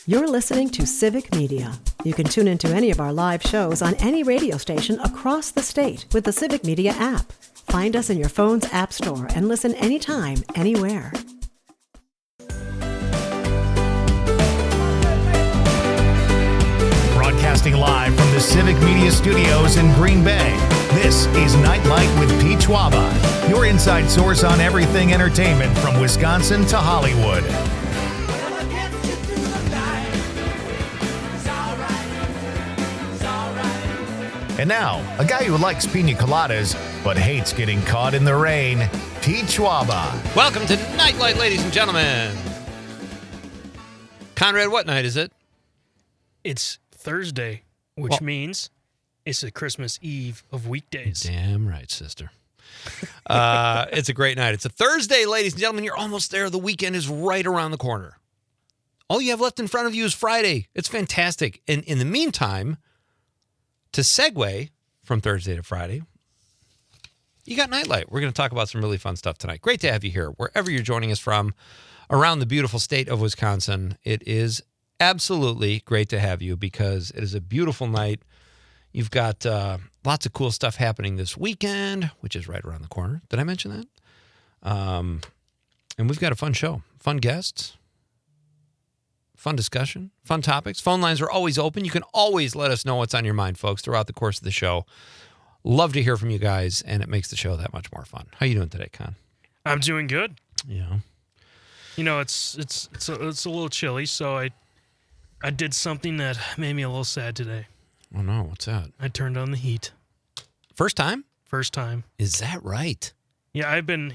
You're listening to Civic Media. You can tune into any of our live shows on any radio station across the state with the Civic Media app. Find us in your phone's app store and listen anytime, anywhere. Broadcasting live from the Civic Media Studios in Green Bay, this is Nite Lite with Pete Schwaba, your inside source on everything entertainment from Wisconsin to Hollywood. And now, a guy who likes pina coladas but hates getting caught in the rain, Pete Schwaba. Welcome to Nite Lite, ladies and gentlemen. Conrad, what night is it? It's Thursday, which means it's the Christmas Eve of weekdays. Damn right, sister. It's a great night. It's a Thursday, ladies and gentlemen. You're almost there. The weekend is right around the corner. All you have left in front of you is Friday. It's fantastic. And in the meantime, to segue from Thursday to Friday, you got Nite Lite. We're going to talk about some really fun stuff tonight. Great to have you here. Wherever you're joining us from around the beautiful state of Wisconsin, it is absolutely great to have you because it is a beautiful night. You've got lots of cool stuff happening this weekend, which is right around the corner. Did I mention that? And we've got a fun show, fun guests, fun discussion, fun topics. Phone lines are always open. You can always let us know what's on your mind, folks, throughout the course of the show. Love to hear from you guys, and it makes the show that much more fun. How you doing today, Con? I'm doing good. Yeah. You know, it's a little chilly, so I did something that made me a little sad today. Oh, no. What's that? I turned on the heat. First time? First time. Is that right? Yeah, I've been,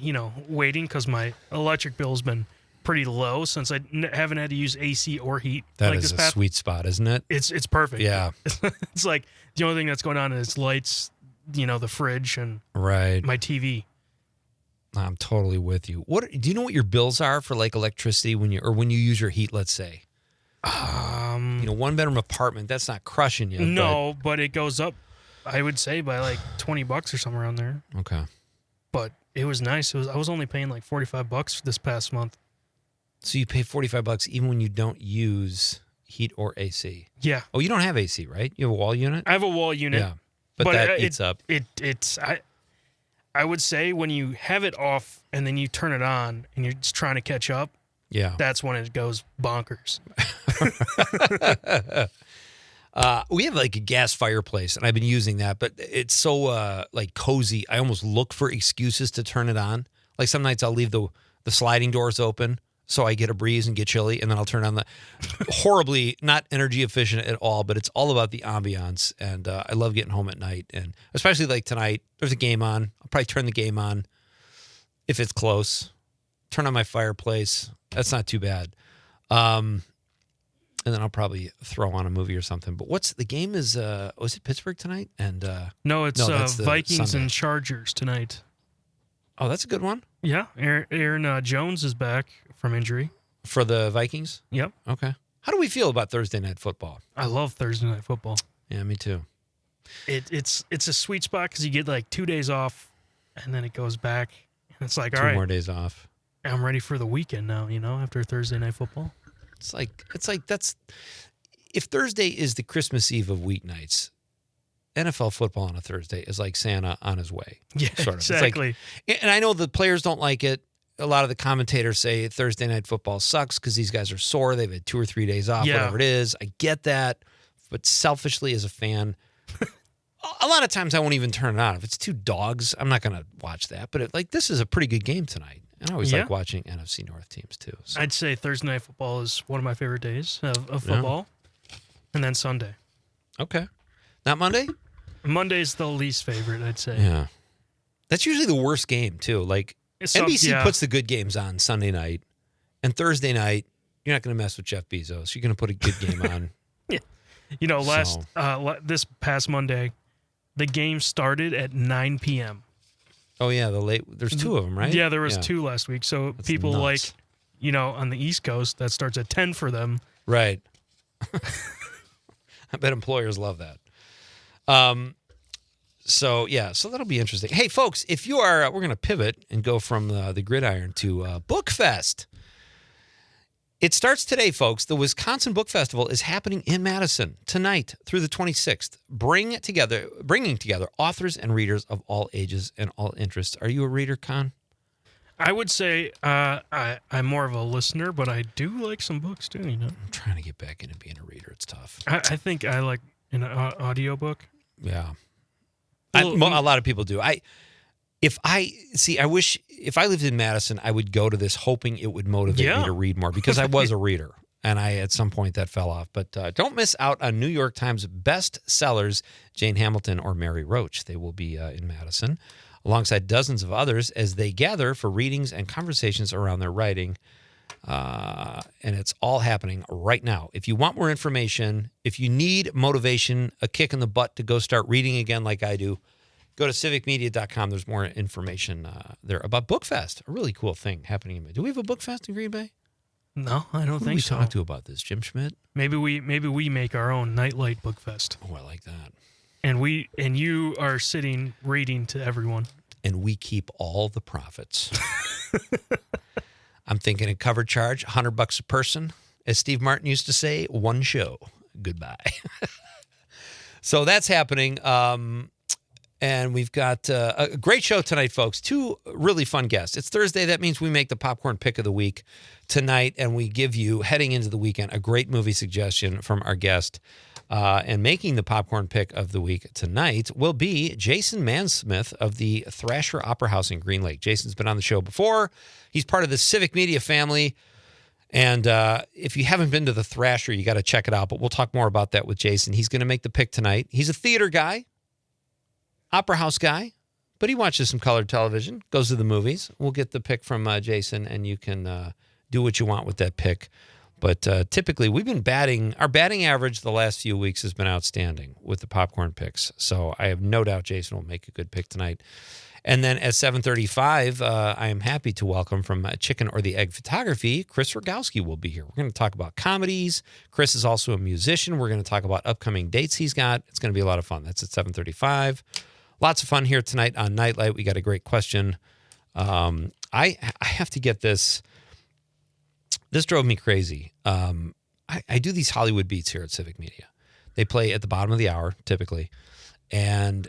waiting because my electric bill's been pretty low since I haven't had to use AC or heat. That is a sweet spot, isn't it? It's perfect. Yeah. It's like the only thing that's going on is lights, the fridge and right. my TV. I'm totally with you. What do you know what your bills are for like electricity when you use your heat, let's say? One bedroom apartment, that's not crushing you. No, but it goes up, I would say, by like $20 or somewhere around there. Okay. But it was nice. I was only paying like $45 this past month. So you pay $45 even when you don't use heat or AC? Yeah. Oh, you don't have AC, right? You have a wall unit? I have a wall unit. Yeah. But that eats up. I would say when you have it off and then you turn it on and you're just trying to catch up, yeah, that's when it goes bonkers. We have like a gas fireplace, and I've been using that, but it's so like cozy. I almost look for excuses to turn it on. Like some nights I'll leave the sliding doors open so I get a breeze and get chilly, and then I'll turn on the horribly not energy efficient at all, but it's all about the ambiance, and I love getting home at night, and especially like tonight, there's a game on. I'll probably turn the game on if it's close. Turn on my fireplace. That's not too bad. And then I'll probably throw on a movie or something. But what's the game is, was it Pittsburgh tonight? And No, it's Vikings Sunday. and Chargers tonight. Oh, that's a good one. Yeah, Aaron Jones is back from injury. For the Vikings? Yep. Okay. How do we feel about Thursday night football? I love Thursday night football. Yeah, me too. It's a sweet spot because you get like 2 days off, and then it goes back. And it's like, all 2 right, more days off. I'm ready for the weekend now, after Thursday night football. It's like that's if Thursday is the Christmas Eve of weeknights, NFL football on a Thursday is like Santa on his way. Yeah, sort of. exactly. And I know the players don't like it. A lot of the commentators say Thursday night football sucks because these guys are sore. They've had 2 or 3 days off, whatever it is. I get that. But selfishly as a fan, a lot of times I won't even turn it on. If it's 2 dogs, I'm not going to watch that. But this is a pretty good game tonight. And I always like watching NFC North teams too. So. I'd say Thursday night football is one of my favorite days of football. Yeah. And then Sunday. Okay. Not Monday? Monday's the least favorite, I'd say. Yeah. That's usually the worst game too. Like NBC puts the good games on Sunday night, and Thursday night, you're not going to mess with Jeff Bezos. You're going to put a good game on. Yeah. This past Monday, the game started at 9 p.m. Oh, yeah, there's 2 of them, right? Yeah, there was 2 last week. So that's people nuts. on the East Coast, that starts at 10 for them. Right. I bet employers love that. So that'll be interesting. Hey, folks, if you are, we're going to pivot and go from the gridiron to Bookfest. It starts today, folks. The Wisconsin Book Festival is happening in Madison tonight through the 26th, bringing together authors and readers of all ages and all interests. Are you a reader, Con? I would say I'm more of a listener, but I do like some books too. You know, I'm trying to get back into being a reader. It's tough. I think I like an audiobook. Yeah, a lot of people do. I wish if I lived in Madison, I would go to this hoping it would motivate me to read more because I was a reader. And at some point that fell off. But don't miss out on New York Times best sellers, Jane Hamilton or Mary Roach. They will be in Madison alongside dozens of others as they gather for readings and conversations around their writing. And it's all happening right now. If you want more information, if you need motivation, a kick in the butt to go start reading again like I do, go to civicmedia.com. There's more information there about BookFest, a really cool thing happening. Do we have a BookFest in Green Bay? No, I don't think so. Who we talk to about this? Jim Schmidt? Maybe we make our own Nite Lite BookFest. Oh, I like that. And you are sitting reading to everyone. And we keep all the profits. I'm thinking a cover charge, $100 a person. As Steve Martin used to say, one show. Goodbye. So that's happening. And we've got a great show tonight, folks. Two really fun guests. It's Thursday. That means we make the popcorn pick of the week tonight, and we give you, heading into the weekend, a great movie suggestion from our guest. And making the popcorn pick of the week tonight will be Jason Mansmith of the Thrasher Opera House in Green Lake. Jason's been on the show before. He's part of the Civic Media family. And if you haven't been to the Thrasher, you got to check it out. But we'll talk more about that with Jason. He's going to make the pick tonight. He's a theater guy. Opera house guy, but he watches some colored television, goes to the movies. We'll get the pick from Jason, and you can do what you want with that pick. But typically, we've been our batting average the last few weeks has been outstanding with the popcorn picks. So I have no doubt Jason will make a good pick tonight. And then at 7:35, I am happy to welcome from Chicken or the Egg Photography, Chris Rogowski will be here. We're going to talk about comedies. Chris is also a musician. We're going to talk about upcoming dates he's got. It's going to be a lot of fun. That's at 7:35. Lots of fun here tonight on Nite Lite. We got a great question. I have to get this. This drove me crazy. I do these Hollywood beats here at Civic Media. They play at the bottom of the hour, typically. And,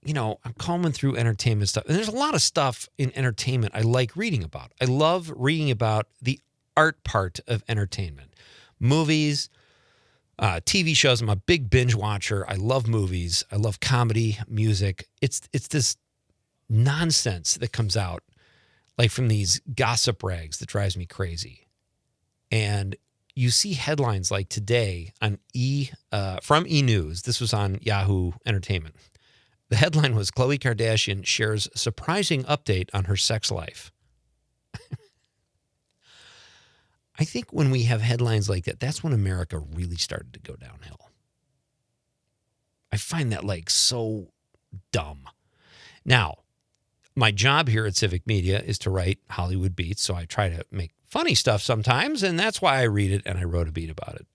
you know, I'm combing through entertainment stuff. And there's a lot of stuff in entertainment I like reading about. I love reading about the art part of entertainment. Movies, TV shows. I'm a big binge watcher. I love movies. I love comedy, music. It's this nonsense that comes out like from these gossip rags that drives me crazy. And you see headlines like today on from E! News. This was on Yahoo Entertainment. The headline was Khloe Kardashian shares surprising update on her sex life. I think when we have headlines like that, that's when America really started to go downhill. I find that like so dumb. Now, my job here at Civic Media is to write Hollywood beats, so I try to make funny stuff sometimes, and that's why I read it, and I wrote a beat about it.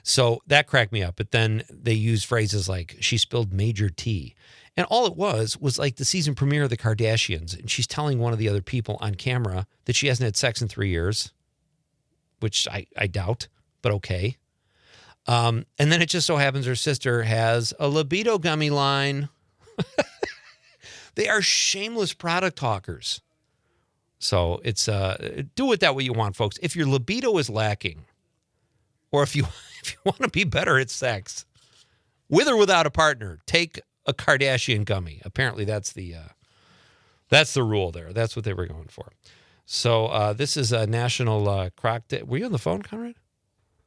So that cracked me up. But then they use phrases like, she spilled major tea. And all it was like the season premiere of The Kardashians, and she's telling one of the other people on camera that she hasn't had sex in 3 years, which I doubt, but okay. And then it just so happens her sister has a libido gummy line. They are shameless product talkers. So it's do with that what you want, folks. If your libido is lacking, or if you want to be better at sex, with or without a partner, take a Kardashian gummy. Apparently that's the rule there. That's what they were going for. So this is a National Croc Day. Were you on the phone, Conrad?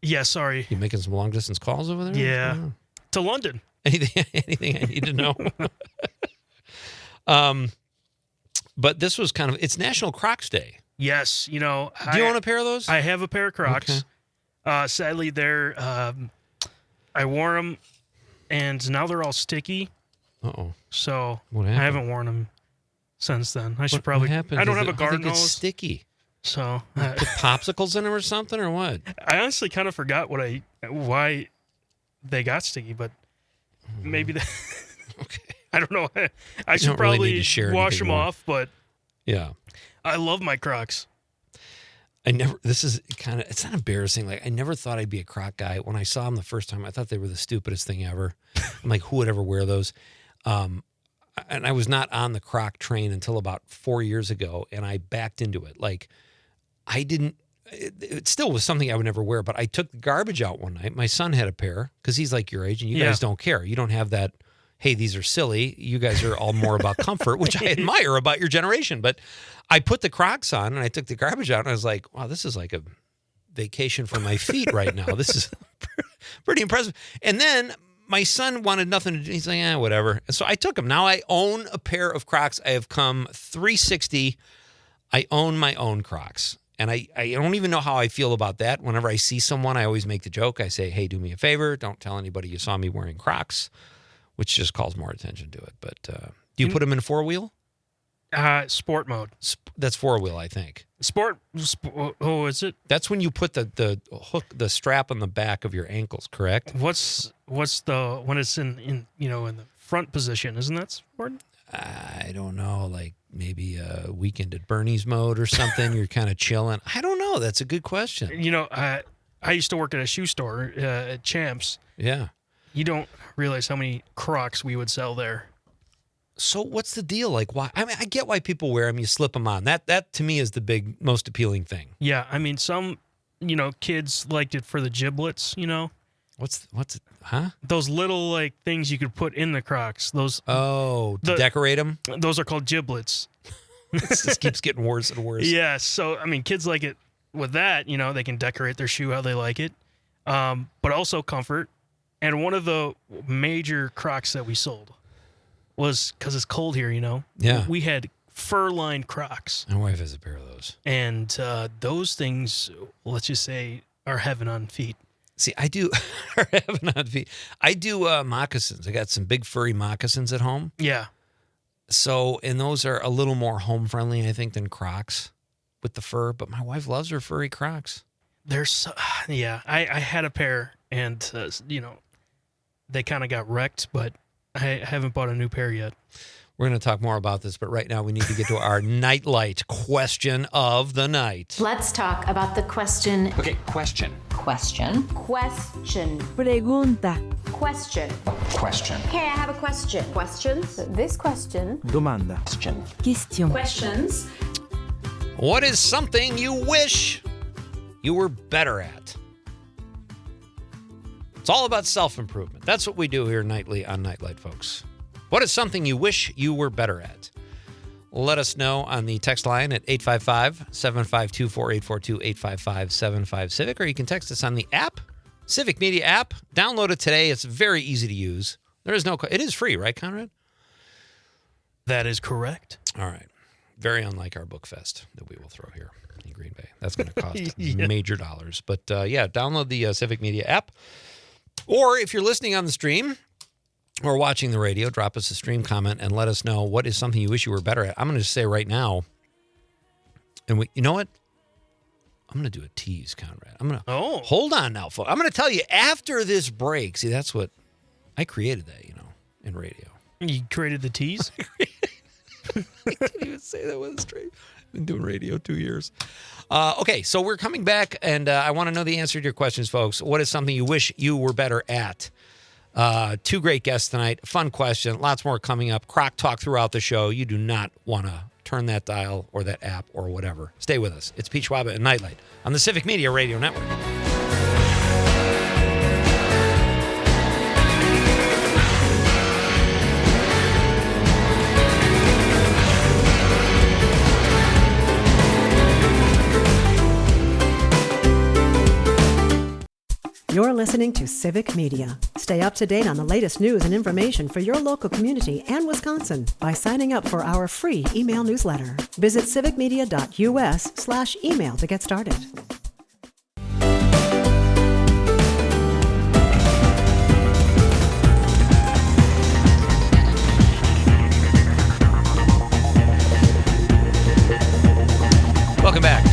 Yeah, sorry. You making some long distance calls over there? Yeah, to London. Anything I need to know? But this was it's National Crocs Day. Yes, you know. Do you own a pair of those? I have a pair of Crocs. Okay. Sadly, I wore them, and now they're all sticky. Uh-oh. So What I happened? haven't worn them since then. I should probably. What happened? I don't have a garden I think hose. it's sticky. So Put popsicles in them or something, or what? I honestly kind of forgot why they got sticky, but maybe Okay. I don't know. I You should don't really probably need to share wash anything them more. off, but Yeah. I love my Crocs. this is kind of, it's not embarrassing. Like, I never thought I'd be a Croc guy. When I saw them the first time, I thought they were the stupidest thing ever. I'm like, who would ever wear those? And I was not on the Croc train until about 4 years ago, and I backed into it. Like, it still was something I would never wear, but I took the garbage out one night. My son had a pair because he's like your age, and you guys don't care. You don't have that, hey, these are silly. You guys are all more about comfort, which I admire about your generation. But I put the Crocs on, and I took the garbage out, and I was like, wow, this is like a vacation for my feet right now. This is pretty impressive. And then my son wanted nothing to do. He's like, whatever. And so I took them. Now I own a pair of Crocs. I have come 360. I own my own Crocs. And I don't even know how I feel about that. Whenever I see someone, I always make the joke. I say, hey, do me a favor. Don't tell anybody you saw me wearing Crocs, which just calls more attention to it. But do you put them in four-wheel? Sport mode. That's four-wheel, I think. Sport. Oh, is it? That's when you put the hook, the strap on the back of your ankles, correct? What's the when it's in the front position? Isn't that sport? I don't know, like maybe a weekend at Bernie's mode or something. You're kind of chilling. I don't know. That's a good question. I used to work at a shoe store at Champs. Yeah. You don't realize how many Crocs we would sell there. So what's the deal? Like, why? I mean, I get why people wear them. You slip them on. That to me is the big, most appealing thing. Yeah, I mean, some, kids liked it for the giblets. What's it? Huh? Those little like things you could put in the Crocs. Those. Oh, to decorate them. Those are called giblets. This just keeps getting worse and worse. Yeah. So I mean, kids like it with that. They can decorate their shoe how they like it, but also comfort. And one of the major Crocs that we sold was because it's cold here. Yeah. We had fur-lined Crocs. My wife has a pair of those. And those things, let's just say, are heaven on feet. See, I do heaven on feet. I do moccasins. I got some big furry moccasins at home. Yeah. So, and those are a little more home friendly, I think, than Crocs with the fur. But my wife loves her furry Crocs. Yeah. I had a pair, and they kind of got wrecked, but I haven't bought a new pair yet. We're going to talk more about this, but right now we need to get to our Nite Lite question of the night. Let's talk about the question. Okay, question. Question. Question. Pregunta. Question. Question. Okay, I have a question. Questions? This question. Domanda. Question. Question. Questions. What is something you wish you were better at? It's all about self-improvement. That's what we do here nightly on Nite Lite, folks. What is something you wish you were better at? Let us know on the text line at 855-752-4842, 855-75-CIVIC, or you can text us on the app, Civic Media app. Download it today. It's very easy to use. It is free, right, Conrad? That is correct. All right. Very unlike our book fest that we will throw here in Green Bay. That's going to cost major dollars. But download the Civic Media app. Or if you're listening on the stream or watching the radio, drop us a stream comment and let us know what is something you wish you were better at. I'm going to say right now, and you know what? I'm going to do a tease, Conrad. Hold on now, folks. I'm going to tell you after this break. See, that's what I created that, in radio. You created the tease? I can't even say that with a straight. I've been doing radio 2 years. Okay, so we're coming back, and I want to know the answer to your questions, folks. What is something you wish you were better at? Two great guests tonight. Fun question. Lots more coming up. Croc talk throughout the show. You do not want to turn that dial or that app or whatever. Stay with us. It's Pete Schwaba and Nite Lite on the Civic Media Radio Network. You're listening to Civic Media. Stay up to date on the latest news and information for your local community and Wisconsin by signing up for our free email newsletter. Visit civicmedia.us/email to get started. Welcome back.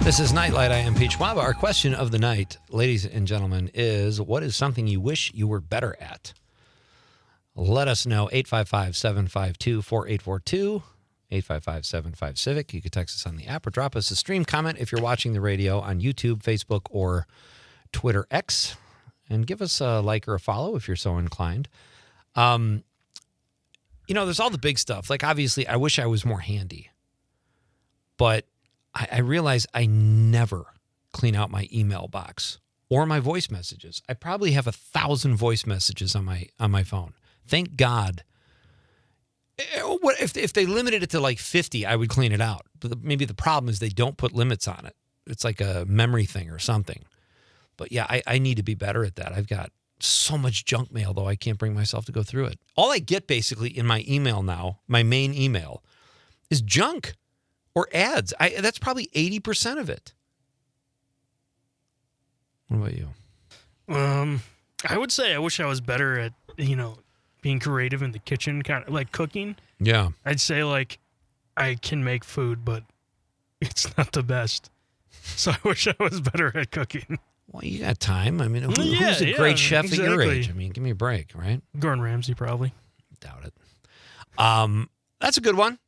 This is Nite Lite. I am Pete Schwaba. Our question of the night, ladies and gentlemen, is what is something you wish you were better at? Let us know, 855-752-4842, 855-75-CIVIC. You can text us on the app or drop us a stream comment if you're watching the radio on YouTube, Facebook, or Twitter X. And give us a like or a follow if you're so inclined. There's all the big stuff. Like, obviously, I wish I was more handy. But I realize I never clean out my email box or my voice messages. I probably have 1,000 voice messages on my phone. Thank God. What if they limited it to like 50, I would clean it out. But maybe the problem is they don't put limits on it. It's like a memory thing or something. But yeah, I need to be better at that. I've got so much junk mail, though, I can't bring myself to go through it. All I get basically in my email now, my main email, is junk or ads. That's probably 80% of it. What about you? I would say I wish I was better at, being creative in the kitchen, kind of like cooking. Yeah. I'd say like I can make food, but it's not the best. So I wish I was better at cooking. Well, you got time. I mean, who's a great chef at your age? I mean, give me a break, right? Gordon Ramsay, probably. Doubt it. That's a good one.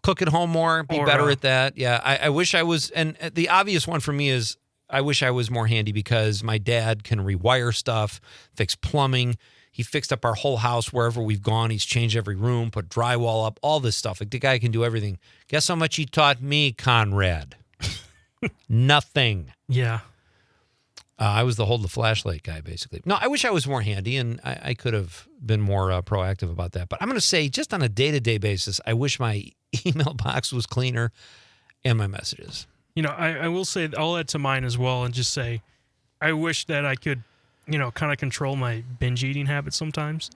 Cook at home more, be better at that. Yeah, I wish I was, and the obvious one for me is I wish I was more handy because my dad can rewire stuff, fix plumbing. He fixed up our whole house wherever we've gone. He's changed every room, put drywall up, all this stuff. Like, the guy can do everything. Guess how much he taught me, Conrad? Nothing. Yeah. I was the hold the flashlight guy, basically. No, I wish I was more handy, and I could have been more proactive about that. But I'm going to say, just on a day-to-day basis, I wish my email box was cleaner and my messages. I will say, I'll add to mine as well and just say, I wish that I could, kind of control my binge eating habits sometimes.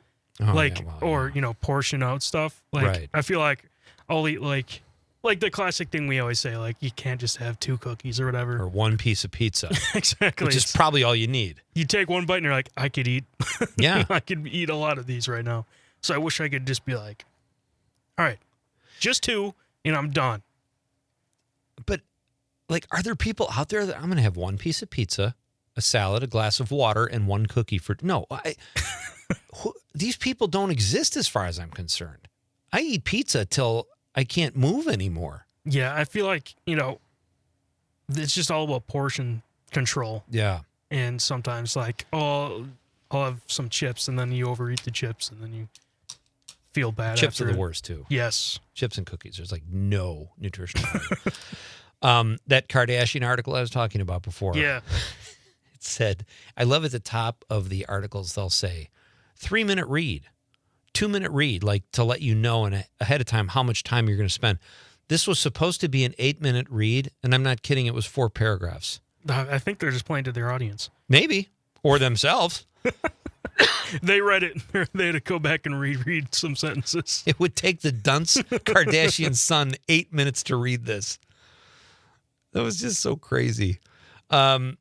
Portion out stuff. Like, right. I feel like I'll eat like the classic thing we always say, like, you can't just have 2 cookies or whatever. Or 1 piece of pizza. Exactly. Which is probably all you need. You take one bite and you're like, I could eat. Yeah. I could eat a lot of these right now. So I wish I could just be like, all right, just 2 and I'm done. But, like, are there people out there that I'm going to have 1 piece of pizza, a salad, a glass of water, and 1 cookie for... No, these people don't exist as far as I'm concerned. I eat pizza till I can't move anymore. Yeah, I feel like, it's just all about portion control. Yeah. And sometimes, like, I'll have some chips, and then you overeat the chips, and then you feel bad Chips after are the worst, too. Yes. Chips and cookies. There's, like, no nutritional value. That Kardashian article I was talking about before. Yeah. It said, I love at the top of the articles, they'll say, 3-minute read, 2-minute read, like to let you know ahead of time how much time you're going to spend. This was supposed to be an 8-minute read, and I'm not kidding. It was 4 paragraphs. I think they're just playing to their audience. Maybe. Or themselves. They read it. They had to go back and reread some sentences. It would take the dunce Kardashian son 8 minutes to read this. That was just so crazy. I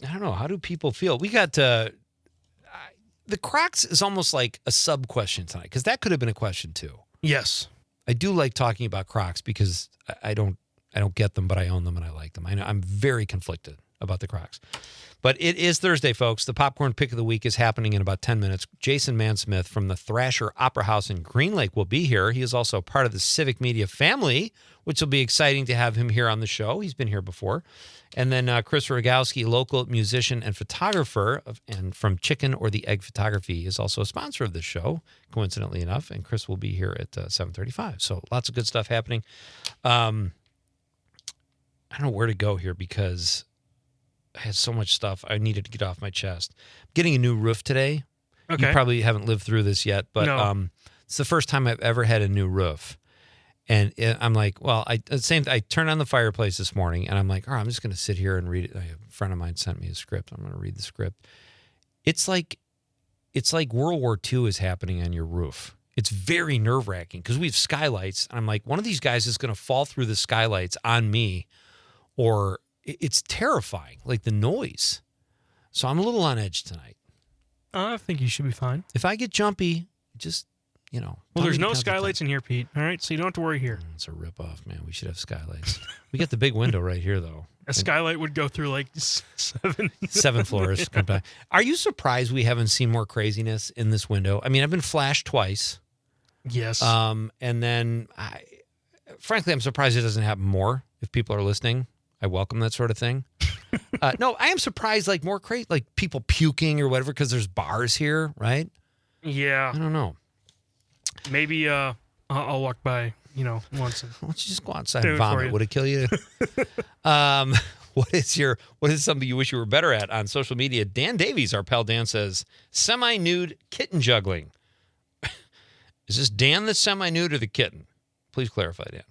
don't know. How do people feel? We got the Crocs is almost like a sub question tonight, because that could have been a question too. Yes. I do like talking about Crocs because I don't get them, but I own them and I like them. I'm very conflicted about the Crocs. But it is Thursday, folks. The popcorn pick of the week is happening in about 10 minutes. Jason Mansmith from the Thrasher Opera House in Green Lake will be here. He is also part of the Civic Media family, which will be exciting to have him here on the show. He's been here before. And then Chris Rogowski, local musician and photographer, and from Chicken or the Egg Photography, is also a sponsor of this show, coincidentally enough. And Chris will be here at 7:35. So lots of good stuff happening. I don't know where to go here because I had so much stuff I needed to get off my chest. I'm getting a new roof today. Okay. You probably haven't lived through this yet, but No. It's the first time I've ever had a new roof. And I'm like, well, I turned on the fireplace this morning, and I'm like, all right, I'm just going to sit here and read it. A friend of mine sent me a script. I'm going to read the script. It's like World War II is happening on your roof. It's very nerve-wracking because we have skylights. And I'm like, one of these guys is going to fall through the skylights on me, or it's terrifying, like the noise. So I'm a little on edge tonight. I think you should be fine. If I get jumpy, just... Well, there's no skylights in here, Pete. All right, so you don't have to worry here. It's a ripoff, man. We should have skylights. We got the big window right here, though. A skylight would go through like 7 floors. Yeah. Are you surprised we haven't seen more craziness in this window? I mean, I've been flashed twice. Yes. And then, frankly, I'm surprised it doesn't happen more. If people are listening, I welcome that sort of thing. No, I am surprised, like more crazy, like people puking or whatever, because there's bars here, right? Yeah. I don't know. Maybe I'll walk by, once. Why don't you just go outside Do and it for vomit? you. Would it kill you? What is something you wish you were better at on social media? Dan Davies, our pal Dan, says semi-nude kitten juggling. Is this Dan that's semi-nude or the kitten? Please clarify, Dan.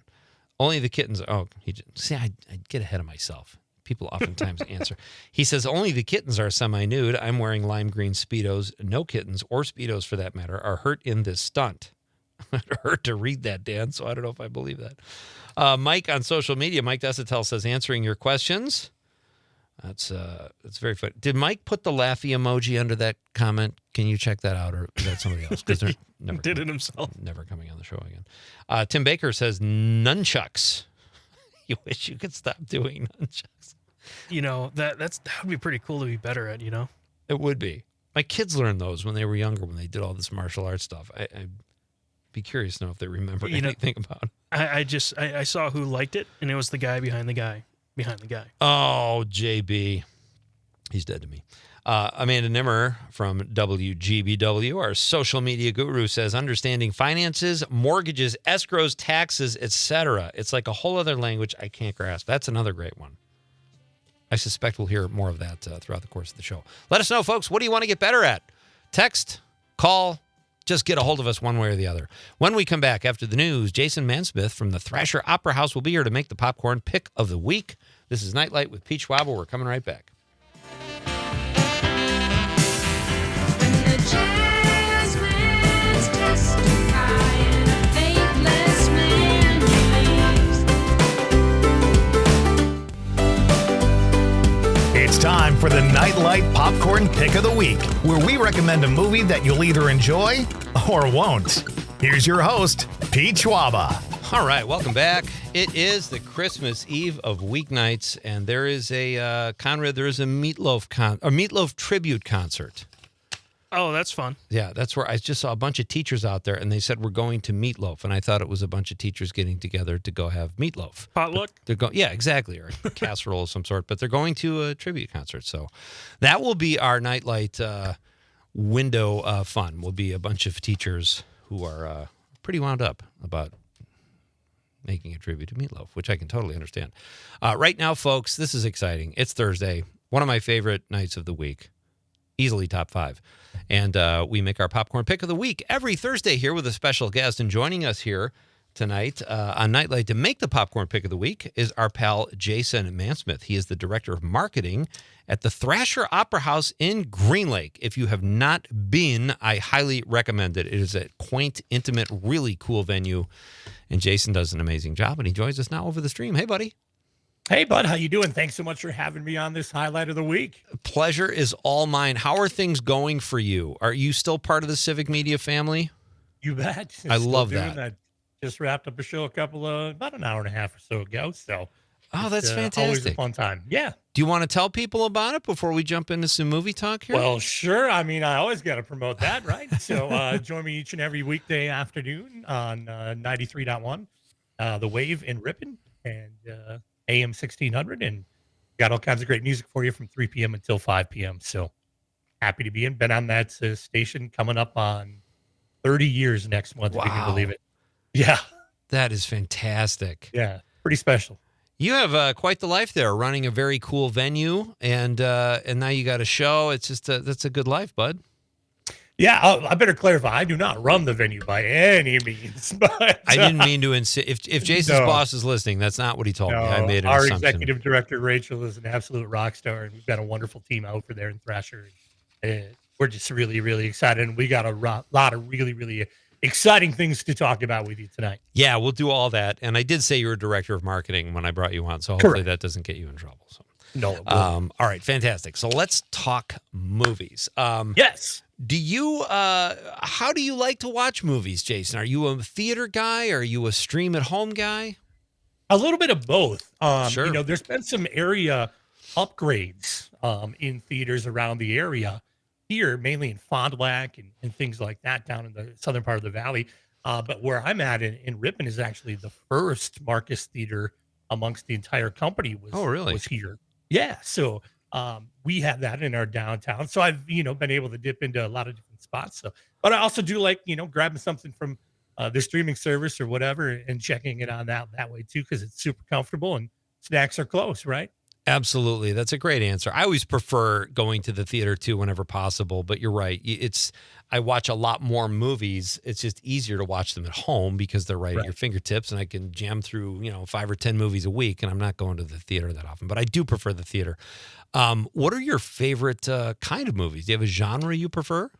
Only the kittens. Oh, see, I get ahead of myself. People oftentimes answer. He says only the kittens are semi-nude. I'm wearing lime green Speedos. No kittens or Speedos, for that matter, are hurt in this stunt. It hurt to read that, Dan, so I don't know if I believe that. Mike on social media, Mike Desatel says, answering your questions. That's very funny. Did Mike put the laughy emoji under that comment? Can you check that out, or is that somebody else? Because they're never Did it himself. Never coming on the show again. Tim Baker says nunchucks. You wish you could stop doing nunchucks. That would be pretty cool to be better at. It would be. My kids learned those when they were younger, when they did all this martial arts stuff. I'd be curious to know if they remember anything about it. I saw who liked it, and it was the guy behind the guy. Oh, JB. He's dead to me. Amanda Nimmer from WGBW, our social media guru, says understanding finances, mortgages, escrows, taxes, etc. It's like a whole other language I can't grasp. That's another great one. I suspect we'll hear more of that throughout the course of the show. Let us know, folks. What do you want to get better at? Text, call, just get a hold of us one way or the other. When we come back after the news, Jason Mansmith from the Thrasher Opera House will be here to make the popcorn pick of the week. This is Nite Lite with Pete Schwaba. We're coming right back. It's time for the Nite Lite Popcorn Pick of the Week, where we recommend a movie that you'll either enjoy or won't. Here's your host, Pete Schwaba. All right, welcome back. It is the Christmas Eve of weeknights, and there is a Meatloaf tribute concert. Oh, that's fun. Yeah, that's where I just saw a bunch of teachers out there, and they said we're going to Meatloaf, and I thought it was a bunch of teachers getting together to go have meatloaf. Potluck? They're going, yeah, exactly, or a casserole of some sort. But they're going to a tribute concert, so that will be our Nite Lite window fun. Will be a bunch of teachers who are pretty wound up about making a tribute to Meatloaf, which I can totally understand. Right now, folks, this is exciting. It's Thursday, one of my favorite nights of the week. Easily top 5. And we make our popcorn pick of the week every Thursday here with a special guest. And joining us here tonight on Nite Lite to make the popcorn pick of the week is our pal Jason Mansmith. He is the director of marketing at the Thrasher Opera House in Green Lake. If you have not been, I highly recommend it. It is a quaint, intimate, really cool venue. And Jason does an amazing job, and he joins us now over the stream. Hey, buddy. Hey, bud, how you doing? Thanks so much for having me on this highlight of the week. Pleasure is all mine. How are things going for you? Are you still part of the Civic Media family? You bet. I love that. I just wrapped up a show about an hour and a half or so ago. So, oh, that's fantastic. Always a fun time. Yeah. Do you want to tell people about it before we jump into some movie talk here? Well, sure. I mean, I always got to promote that, right? So join me each and every weekday afternoon on 93.1, The Wave in Ripon, and AM 1600, and got all kinds of great music for you from 3 p.m. until 5 p.m. So happy to be in. Been on that station coming up on 30 years next month, if you can believe it. Yeah. That is fantastic. Yeah. Pretty special. You have quite the life there, running a very cool venue, and now you got a show. It's just that's a good life, bud. Yeah, I better clarify. I do not run the venue by any means. But I didn't mean to insist. If Jason's boss is listening, that's not what he told me. I made an our assumption. executive director, Rachel, is an absolute rock star, and we've got a wonderful team out there in Thrasher. We're just really, really excited, and we got a lot of really, really exciting things to talk about with you tonight. Yeah, we'll do all that. And I did say you were director of marketing when I brought you on, so hopefully that doesn't get you in trouble. So. No. All right, fantastic. So let's talk movies. Yes. Do you? How do you like to watch movies, Jason? Are you a theater guy? Are you a stream at home guy? A little bit of both. Sure. You know, there's been some area upgrades in theaters around the area here, mainly in Fond du Lac and things like that down in the southern part of the valley. But where I'm at in Ripon is actually the first Marcus Theater amongst the entire company Oh, really? was here. Yeah. So we have that in our downtown. So I've, been able to dip into a lot of different spots. So, but I also do like, grabbing something from the streaming service or whatever and checking it on that way too, because it's super comfortable and snacks are close, right? Absolutely. That's a great answer. I always prefer going to the theater too whenever possible, but you're right. I watch a lot more movies. It's just easier to watch them at home because they're right at your fingertips and I can jam through, 5 or 10 movies a week and I'm not going to the theater that often, but I do prefer the theater. What are your favorite kind of movies? Do you have a genre you prefer?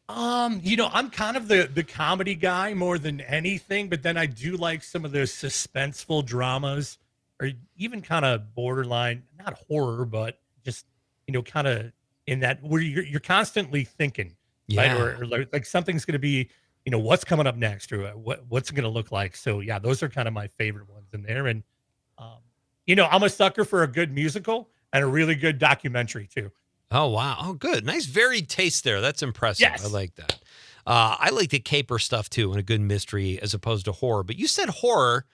I'm kind of the comedy guy more than anything, but then I do like some of those suspenseful dramas or even kind of borderline, not horror, but just, kind of in that where you're constantly thinking, right? Yeah. Or like something's going to be, what's coming up next or what's it going to look like. So yeah, those are kind of my favorite ones in there. And, I'm a sucker for a good musical and a really good documentary too. Oh, wow. Oh, good. Nice varied taste there. That's impressive. Yes. I like that. I like the caper stuff too and a good mystery as opposed to horror. But you said horror.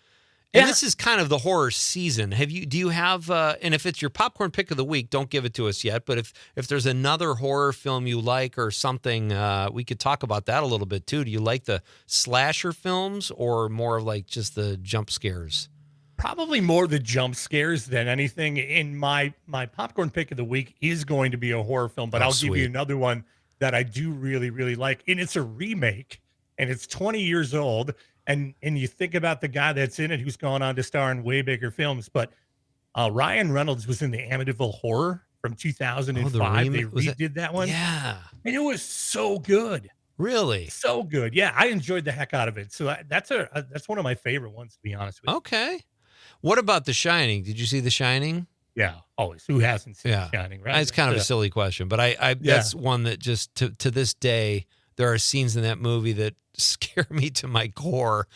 And this is kind of the horror season. Do you have, and if it's your popcorn pick of the week, don't give it to us yet. But if there's another horror film you like or something, we could talk about that a little bit too. Do you like the slasher films or more of like just the jump scares? Probably more the jump scares than anything. In my popcorn pick of the week is going to be a horror film, but I'll give you another one that I do really, really like. And it's a remake and it's 20 years old. And you think about the guy that's in it who's gone on to star in way bigger films, but Ryan Reynolds was in the Amityville Horror from 2005. They redid that one. Yeah. And it was so good. Really? So good. Yeah, I enjoyed the heck out of it. So that's one of my favorite ones, to be honest with you. Okay. What about The Shining? Did you see The Shining? Yeah, always. Who hasn't seen The Shining, right? It's kind of a silly question, but I that's one that just to this day, there are scenes in that movie that scare me to my core.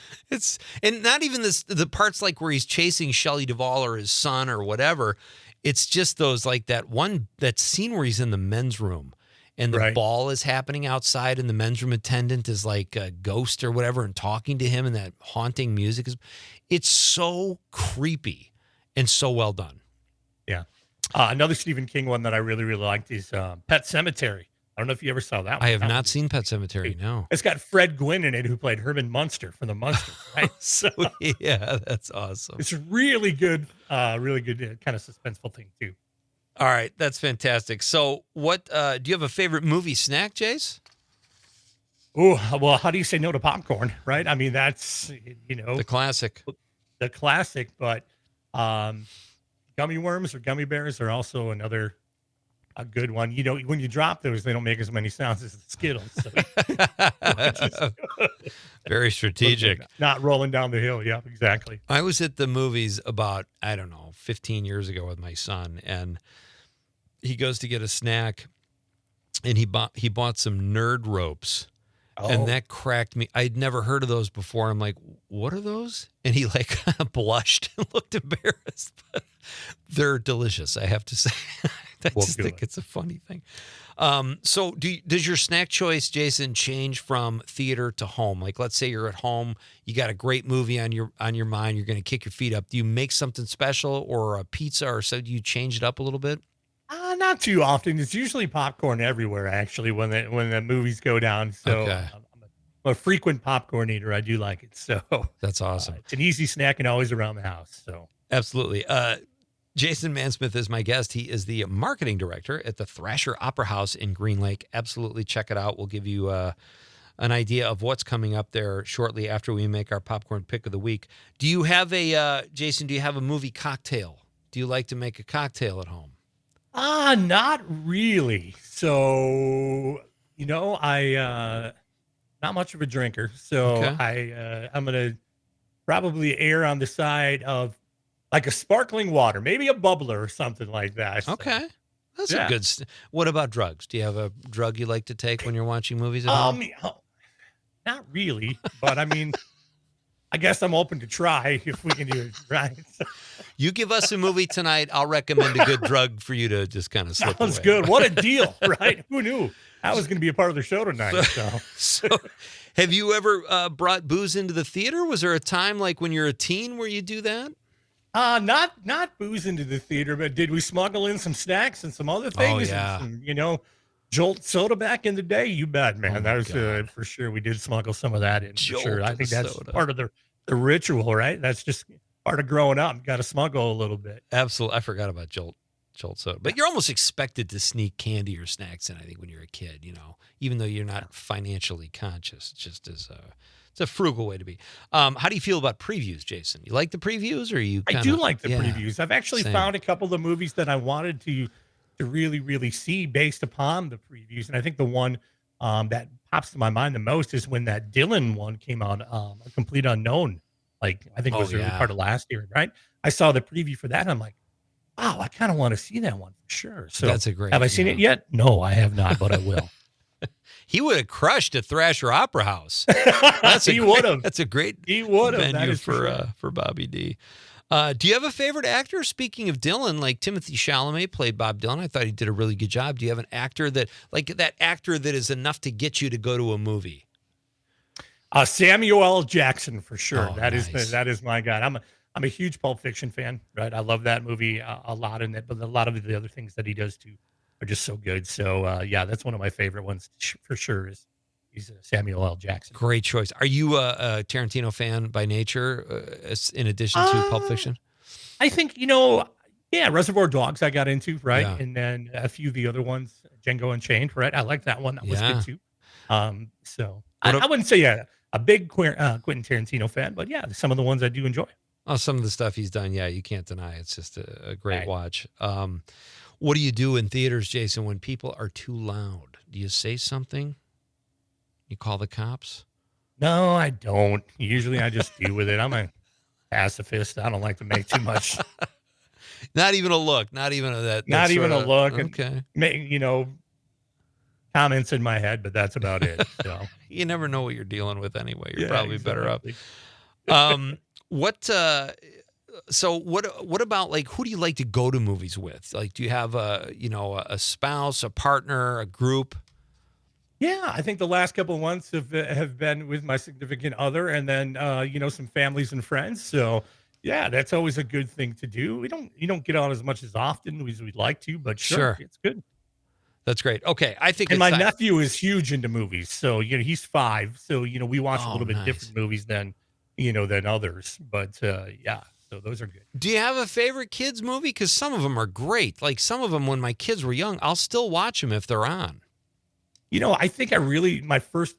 And not even the parts like where he's chasing Shelley Duvall or his son or whatever. It's just those like that scene where he's in the men's room and the ball is happening outside and the men's room attendant is like a ghost or whatever and talking to him and that haunting music it's so creepy and so well done. Yeah. Another Stephen King one that I really, really liked is Pet Sematary. I don't know if you ever saw that one. I have not seen Pet Sematary, no. It's got Fred Gwynn in it, who played Herman Munster from the Munsters, right? So yeah, that's awesome. It's really good kind of suspenseful thing too. All right, that's fantastic. So what do you have a favorite movie snack, Jace? Oh, well, how do you say no to popcorn, right? I mean, that's, the classic. The classic, but gummy worms or gummy bears are also a good one. When you drop those, they don't make as many sounds as the Skittles. So. Very strategic. Not rolling down the hill. Yeah, exactly. I was at the movies about, 15 years ago with my son, and he goes to get a snack, and he bought some Nerd ropes. And that cracked me. I'd never heard of those before. I'm like, what are those? And he like kind of blushed and looked embarrassed. But they're delicious, I have to say. I just think it's a funny thing. So does your snack choice, Jason, change from theater to home? Like, let's say you're at home, you got a great movie on your mind, you're going to kick your feet up. Do you make something special or a pizza or so? Do you change it up a little bit? Not too often. It's usually popcorn everywhere, actually, when the movies go down. So I'm a frequent popcorn eater. I do like it. So that's awesome. It's an easy snack and always around the house. So absolutely. Jason Mansmith is my guest. He is the marketing director at the Thrasher Opera House in Green Lake. Absolutely check it out. We'll give you an idea of what's coming up there shortly after we make our popcorn pick of the week. Do you have Jason, do you have a movie cocktail? Do you like to make a cocktail at home? Not really. So, I not much of a drinker. So I'm going to probably err on the side of like a sparkling water, maybe a bubbler or something like that. So, okay. That's a good. What about drugs? Do you have a drug you like to take when you're watching movies at home? Not really, but I mean, I guess I'm open to try if we can do it right. You give us a movie tonight, I'll recommend a good drug for you to just kind of slip Sounds away. good. What a deal, right? Who knew I was going to be a part of the show tonight? So, have you ever brought booze into the theater? Was there a time like when you're a teen where you do that? Not booze into the theater, but did we smuggle in some snacks and some other things? yeah. And some, Jolt soda back in the day. You bet, man. Oh, That was God. for sure. We did smuggle some of that in. For sure. I Jolt think that's soda. part of the ritual, right? That's just part of growing up. Got to smuggle a little bit. Absolutely. I forgot about Jolt soda. But you're almost expected to sneak candy or snacks in, I think, when you're a kid, even though you're not financially conscious. It's just it's a frugal way to be. How do you feel about previews, Jason? You like the previews, or you I do like the previews. I've actually same. found a couple of movies that I wanted to really, really see based upon the previews. And I think the one that pops to my mind the most is when that Dylan one came out, A Complete Unknown. Like, I think it was the early part of last year, right? I saw the preview for that, and I'm like, wow, I kind of want to see that one for sure. So That's a great. have I seen it yet? No, I have not, but I will. He would have crushed at Thrasher Opera House. He would have. That's a great He would have. That venue is for sure. for Bobby D. Do you have a favorite actor? Speaking of Dylan, like Timothy Chalamet played Bob Dylan. I thought he did a really good job. Do you have an actor that is enough to get you to go to a movie? Samuel L. Jackson for sure. Oh, That nice. is my guy. I'm a huge Pulp Fiction fan, right? I love that movie a lot in it, but a lot of the other things that he does too are just so good. So yeah, that's one of my favorite ones for sure. He's Samuel L. Jackson. Great choice. Are you a Tarantino fan by nature, in addition to Pulp Fiction? I think Reservoir Dogs I got into, right? Yeah. And then a few of the other ones, Django Unchained, right? I like that one. That was good too. So I wouldn't say a big Quentin Tarantino fan, but yeah, some of the ones I do enjoy. Oh, some of the stuff he's done, you can't deny. It's just a great watch. What do you do in theaters, Jason, when people are too loud? Do you say something? You call the cops? No, I don't. Usually I just deal with it. I'm a pacifist. I don't like to make too much. Not even a look. Not even a look. Okay. And, comments in my head, but that's about it. So You never know what you're dealing with anyway. You're probably better up. What about, like, who do you like to go to movies with? Like, do you have a spouse, a partner, a group? yeah, I think the last couple of months have been with my significant other, and then some families and friends. So yeah, that's always a good thing to do. You don't get out as much as often as we'd like to, but sure. It's good. That's great. Okay, I think. And my nephew is huge into movies, so he's 5. So we watch a little bit different movies than others. But yeah, so those are good. Do you have a favorite kids movie? Because some of them are great. Like some of them, when my kids were young, I'll still watch them if they're on. I think my first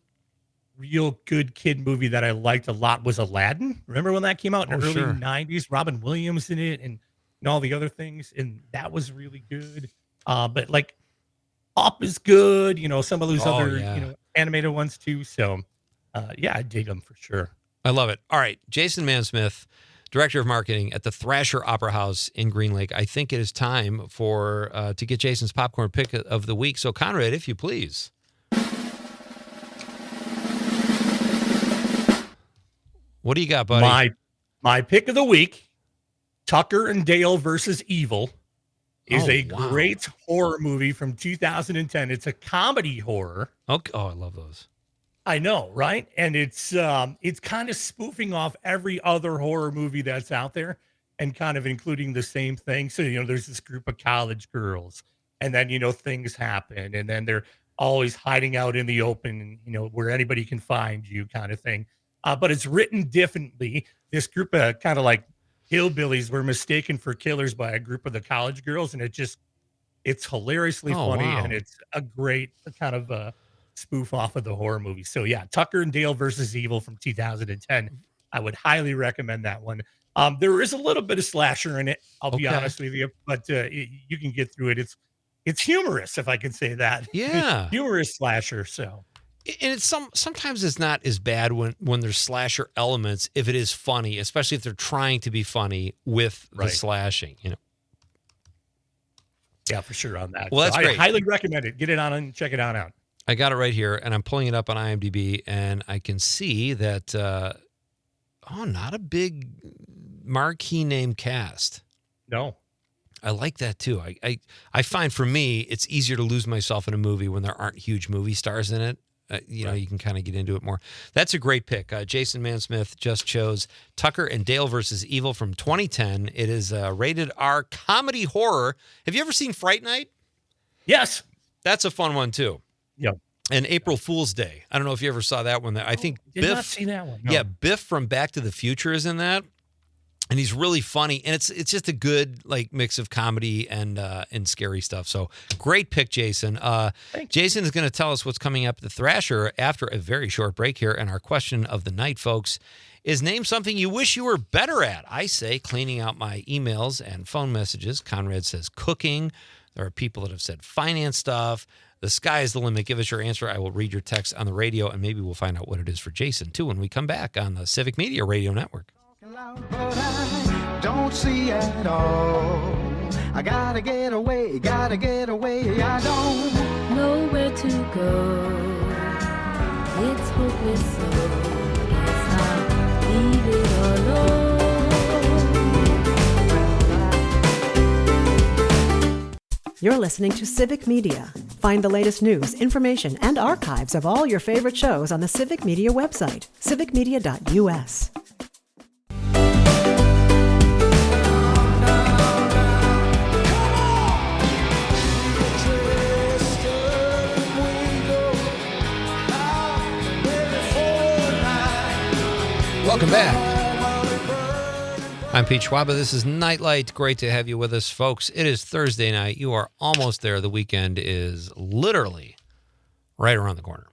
real good kid movie that I liked a lot was Aladdin. Remember when that came out in the early 90s? Robin Williams in it and all the other things, and that was really good. But like Up is good. Some of those other animated ones too. So yeah, I dig them for sure. I love it. All right, Jason Mansmith, Director of Marketing at the Thrasher Opera House in Green Lake. I think it is time to get Jason's popcorn pick of the week. So Conrad, if you please. What do you got, buddy? My pick of the week, Tucker and Dale versus Evil, is a great horror movie from 2010. It's a comedy horror. Okay. Oh, I love those. I know, right? And it's kind of spoofing off every other horror movie that's out there and kind of including the same thing. So, there's this group of college girls, and then, things happen, and then they're always hiding out in the open, where anybody can find you kind of thing. But it's written differently. This group of kind of like hillbillies were mistaken for killers by a group of the college girls, and it's hilariously funny, and it's a great kind of spoof off of the horror movie. So yeah, Tucker and Dale versus Evil from 2010. I would highly recommend that one. There is a little bit of slasher in it, I'll be honest with you, but you can get through it. It's humorous, if I can say that. Yeah. Humorous slasher. So. And it's sometimes it's not as bad when there's slasher elements if it is funny, especially if they're trying to be funny with the slashing, Yeah, for sure on that. Well, that's great. I highly recommend it. Get it on and check it out. I got it right here, and I'm pulling it up on IMDb, and I can see that not a big marquee name cast. No. I like that too. I find for me, it's easier to lose myself in a movie when there aren't huge movie stars in it. You know, you can kind of get into it more. That's a great pick. Jason Mansmith just chose Tucker and Dale versus Evil from 2010. It is a rated R comedy horror. Have you ever seen Fright Night? Yes. That's a fun one too. Yep. And April Fool's Day. I don't know if you ever saw that one. I think Did Biff. not see that one. No. Yeah, Biff from Back to the Future is in that. And he's really funny, and it's just a good like mix of comedy and scary stuff. So great pick, Jason. Jason is going to tell us what's coming up at the Thrasher after a very short break here. And our question of the night, folks, is name something you wish you were better at. I say cleaning out my emails and phone messages. Conrad says cooking. There are people that have said finance stuff. The sky is the limit. Give us your answer. I will read your text on the radio, and maybe we'll find out what it is for Jason too when we come back on the Civic Media Radio Network. But I don't see at all. I gotta get away, I don't know where to go. It's hopeless, so guess I'll leave it alone. You're listening to Civic Media. Find the latest news, information, and archives of all your favorite shows on the Civic Media website, civicmedia.us. Welcome back. I'm Pete Schwaba. This is Nite Lite. Great to have you with us, folks. It is Thursday night. You are almost there. The weekend is literally right around the corner.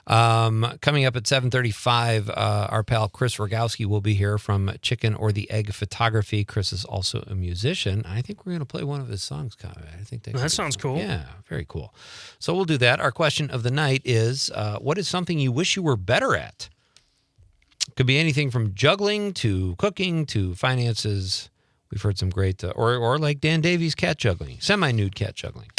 Coming up at 7:35, our pal Chris Rogowski will be here from Chicken or the Egg Photography. Chris is also a musician. I think we're going to play one of his songs, Conrad. I think that sounds cool. Yeah, very cool. So we'll do that. Our question of the night is, what is something you wish you were better at? Could be anything from juggling to cooking to finances. We've heard some great, or like Dan Davies cat juggling, semi-nude cat juggling.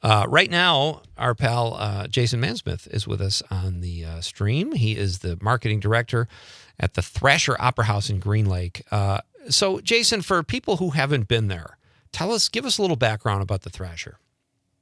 Right now, our pal Jason Mansmith is with us on the stream. He is the marketing director at the Thrasher Opera House in Green Lake. So, Jason, for people who haven't been there, give us a little background about the Thrasher.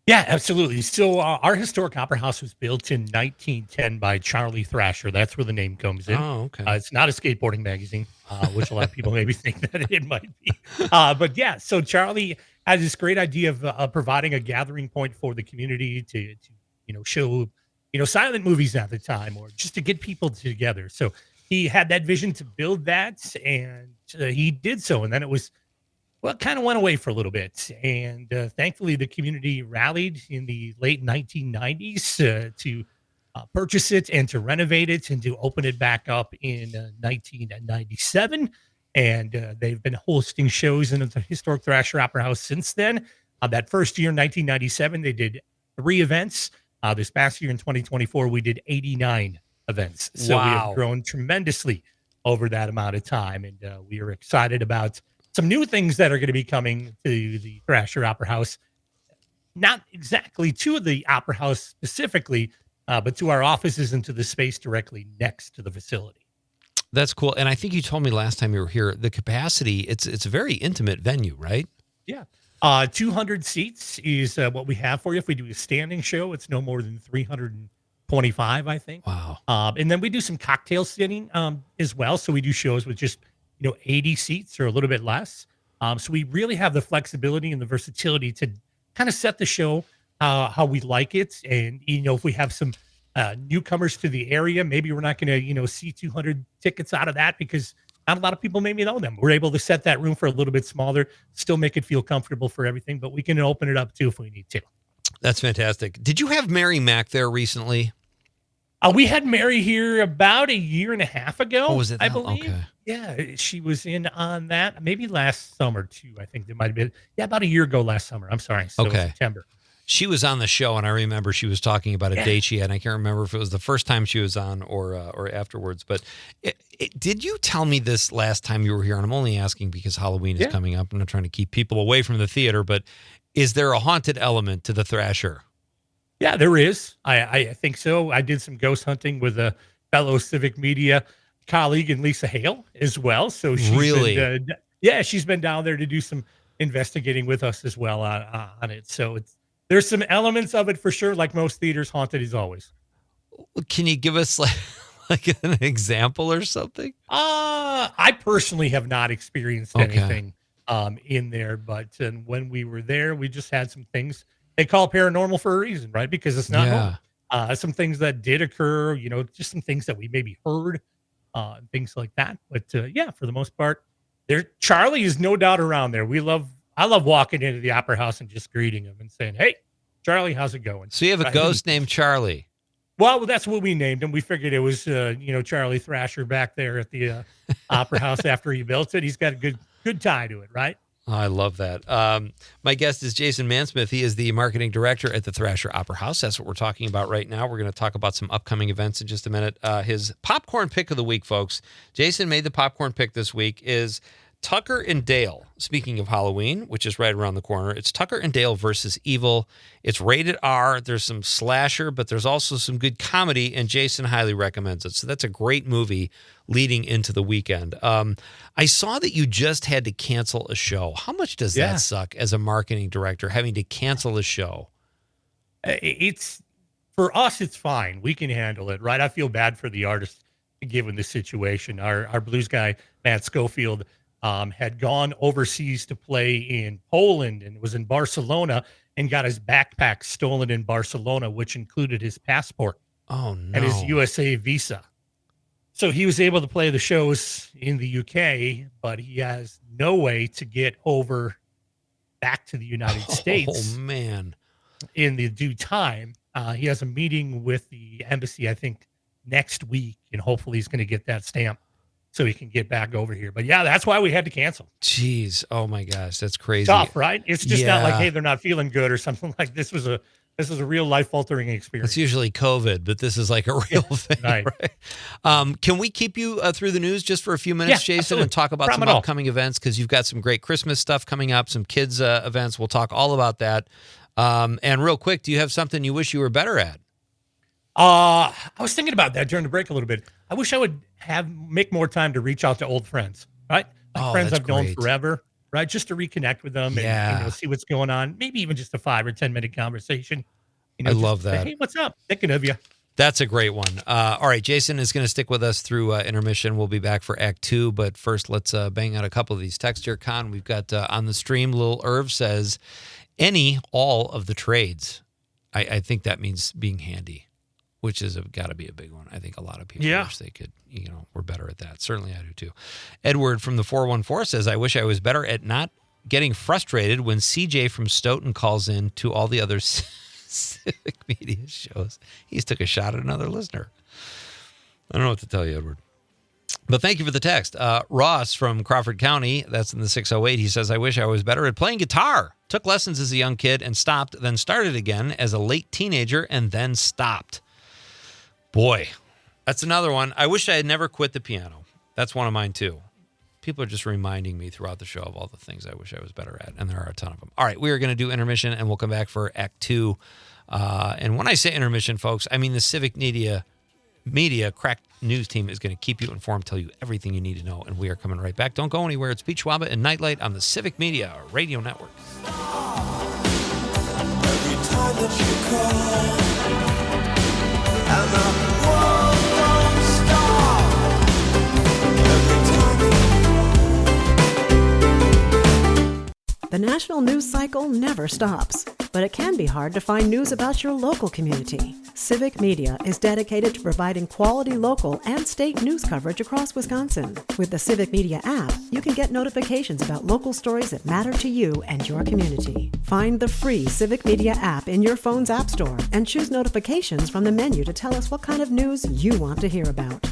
Yeah, absolutely. So our historic opera house was built in 1910 by Charlie Thrasher. That's where the name comes in. Oh, okay. It's not a skateboarding magazine, which a lot of people maybe think that it might be. But yeah, so Charlie had this great idea of providing a gathering point for the community to show silent movies at the time, or just to get people together. So he had that vision to build that, and he did so. And then it kind of went away for a little bit. And thankfully, the community rallied in the late 1990s to purchase it and to renovate it and to open it back up in 1997. And they've been hosting shows in the historic Thrasher Opera House since then. That first year, 1997, they did 3 events. This past year in 2024, we did 89 events. So we have grown tremendously over that amount of time. And we are excited about some new things that are going to be coming to the Thrasher Opera House. Not exactly to the Opera House specifically, but to our offices and to the space directly next to the facility. That's cool. And I think you told me last time you were here, the capacity, it's a very intimate venue, right? Yeah. 200 seats is what we have for you. If we do a standing show, it's no more than 325, I think. Wow. And then we do some cocktail sitting as well. So we do shows with just 80 seats or a little bit less. So we really have the flexibility and the versatility to kind of set the show how we like it. And, if we have some newcomers to the area, maybe we're not going to, see 200 tickets out of that because not a lot of people maybe know them. We're able to set that room for a little bit smaller, still make it feel comfortable for everything, but we can open it up too if we need to. That's fantastic. Did you have Mary Mack there recently? We had Mary here about a year and a half ago. Oh, was it? I believe. Okay. Yeah, she was in on that maybe last summer too. I think there might have been. Yeah, about a year ago last summer. I'm sorry. So okay. September. She was on the show, and I remember she was talking about a date she had. And I can't remember if it was the first time she was on or afterwards. But did you tell me this last time you were here? And I'm only asking because Halloween is coming up. I'm not trying to keep people away from the theater, but is there a haunted element to the Thrasher? Yeah, there is. I think so. I did some ghost hunting with a fellow Civic Media colleague in Lisa Hale as well. So she's Really? she's been down there to do some investigating with us as well on it. So there's some elements of it for sure. Like most theaters, haunted as always. Can you give us like an example or something? I personally have not experienced anything in there, but when we were there, we just had some things they call paranormal for a reason, right? Because it's not normal. Some things that did occur, just some things that we maybe heard, things like that. But for the most part, Charlie is no doubt around there. I love walking into the Opera House and just greeting him and saying, "Hey, Charlie, how's it going?" So you have a ghost named Charlie. Well, that's what we named him. We figured it was, Charlie Thrasher back there at the Opera House after he built it. He's got a good tie to it, right? Oh, I love that. My guest is Jason Mansmith. He is the marketing director at the Thrasher Opera House. That's what we're talking about right now. We're going to talk about some upcoming events in just a minute. His popcorn pick of the week, folks. Jason made the popcorn pick this week is Tucker and Dale. Speaking of Halloween, which is right around the corner, it's Tucker and Dale versus Evil. It's rated R. There's some slasher, but there's also some good comedy, and Jason highly recommends it. So that's a great movie leading into the weekend. I saw that you just had to cancel a show. How much does that suck as a marketing director, having to cancel a show? For us, it's fine. We can handle it, right? I feel bad for the artist given the situation. Our blues guy, Matt Schofield, had gone overseas to play in Poland and was in Barcelona and got his backpack stolen in Barcelona, which included his passport and his USA visa. So he was able to play the shows in the UK, but he has no way to get over back to the United States. Oh, man. In the due time. He has a meeting with the embassy, I think, next week, and hopefully he's going to get that stamp so he can get back over here. But that's why we had to cancel. Jeez. Oh my gosh. That's crazy. Tough, right? It's just not like, hey, they're not feeling good or something like this. Was a real life altering experience. It's usually COVID, but this is like a real thing. Right. Can we keep you through the news just for a few minutes, Jason, absolutely. and talk about some upcoming events? Because you've got some great Christmas stuff coming up, some kids events. We'll talk all about that. And real quick, do you have something you wish you were better at? I was thinking about that during the break a little bit. I wish I would make more time to reach out to old friends, right? Like friends I've known forever, right? Just to reconnect with them and see what's going on. Maybe even just a 5 or 10 minute conversation. I love that. Hey, what's up? Thinking of you. That's a great one. All right, Jason is going to stick with us through intermission. We'll be back for Act 2, but first let's bang out a couple of these texts here. Con, we've got on the stream, Lil Irv says, all of the trades. I think that means being handy, which has got to be a big one. I think a lot of people wish they could, we're better at that. Certainly I do too. Edward from the 414 says, I wish I was better at not getting frustrated when CJ from Stoughton calls in to all the other civic media shows. He's took a shot at another listener. I don't know what to tell you, Edward. But thank you for the text. Ross from Crawford County, that's in the 608, he says, I wish I was better at playing guitar. Took lessons as a young kid and stopped, then started again as a late teenager and then stopped. Boy, that's another one. I wish I had never quit the piano. That's one of mine too. People are just reminding me throughout the show of all the things I wish I was better at, and there are a ton of them. All right, we are going to do intermission, and we'll come back for Act 2. And when I say intermission, folks, I mean the Civic Media Crack News team is going to keep you informed, tell you everything you need to know, and we are coming right back. Don't go anywhere. It's Pete Schwaba and Nite Lite on the Civic Media Radio Network. Every time that you call, and the world don't stop. The national news cycle never stops, but it can be hard to find news about your local community. Civic Media is dedicated to providing quality local and state news coverage across Wisconsin. With the Civic Media app, you can get notifications about local stories that matter to you and your community. Find the free Civic Media app in your phone's app store and choose notifications from the menu to tell us what kind of news you want to hear about.